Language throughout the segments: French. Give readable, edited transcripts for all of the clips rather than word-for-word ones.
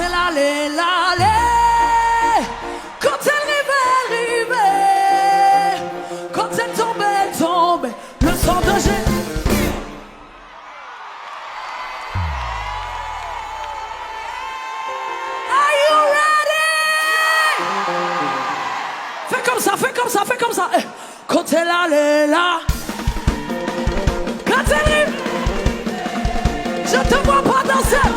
elle allait, l'allait. Quand elle rêvait, quand elle tombait, tombait. Le sang de Jésus. Are you ready? Fais comme ça, fais comme ça, fais comme ça. Quand elle allait là, quand elle rêvait, je te vois pas danser.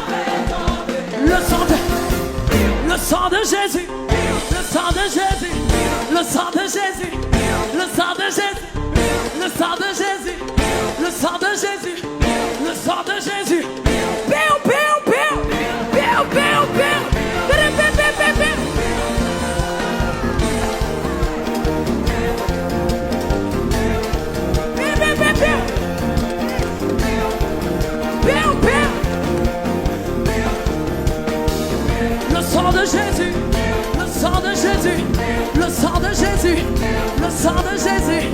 Le sang de Jésus, le sang de Jésus, le sang de Jésus, le sang de Jésus, le sang de Jésus, le sang de Jésus, le sang de Jésus. Bill, Bill, Bill, Bill, Bill, Bill. Le sang de Jésus, le sang de Jésus, le sang de Jésus, le sang de Jésus,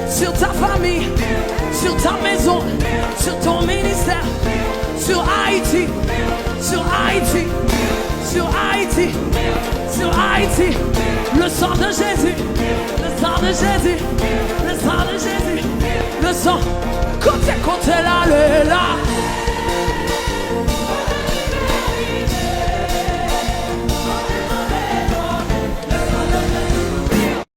sur ta famille, sur ta maison, sur ton ministère, sur Haïti, sur Haïti, sur Haïti, sur Haïti, le sang de Jésus, le sang de Jésus, le sang de Jésus, le sang, quand elle allait